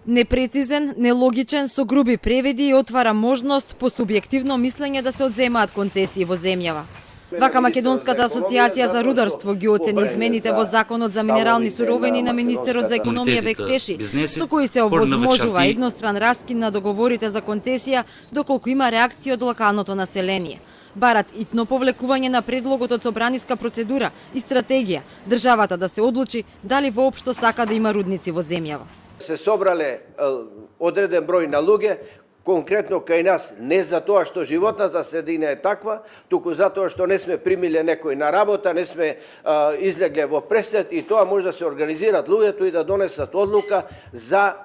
Непрецизен, нелогичен, со груби преведи и отвара можност по субјективно мислење да се одземаат концесии во земјава. Вака Македонската асоциација за рударство ги оцени измените во Законот за минерални суровини на министерот за економија Бектеши, со кои се овозможува едностран раскин на договорите за концесија доколку има реакција од локалното население. Барат итно повлекување на предлогот од собраниска процедура и стратегија, државата да се одлучи дали воопшто сака да има рудници во земјава. Се собрале одреден број на луѓе, конкретно кај нас, не за тоа што животната средина е таква, туку затоа што не сме примиле некој на работа, не сме излегле во пресет и тоа може да се организираат луѓето и да донесат одлука за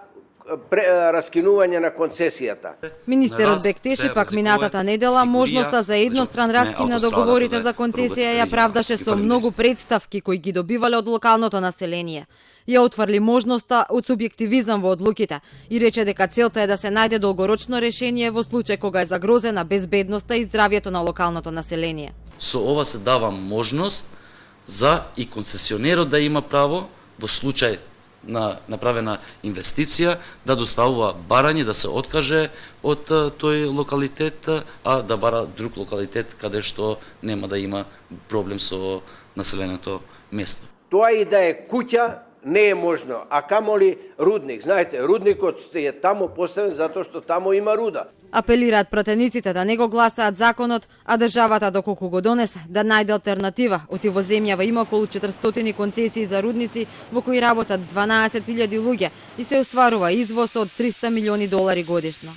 раскинување на концесијата. Министерот Бектеши пак минатата недела можноста за едностран раскин на договорите за концесија ја правдаше со многу представки кои ги добивале од локалното население. Ја отврли можноста од субјективизам во одлуките и рече дека целта е да се најде долгорочно решение во случај кога е загрозена безбедноста и здравјето на локалното население. Со ова се дава можност за и концесионерот да има право во случај на направена инвестиција да доставува барање, да се откаже од тој локалитет, а да бара друг локалитет каде што нема да има проблем со населеното место. Тоа и да е куќа не е можно, а камоли рудник. Знаете, рудникот е таму поставен затоа што таму има руда. Апелираат пратениците да не го гласаат законот, а државата доколку го донесе да најде алтернатива. Оти во земјава има околу 400 концесии за рудници во кои работат 12.000 луѓе и се остварува извоз од $300 милиони годишно.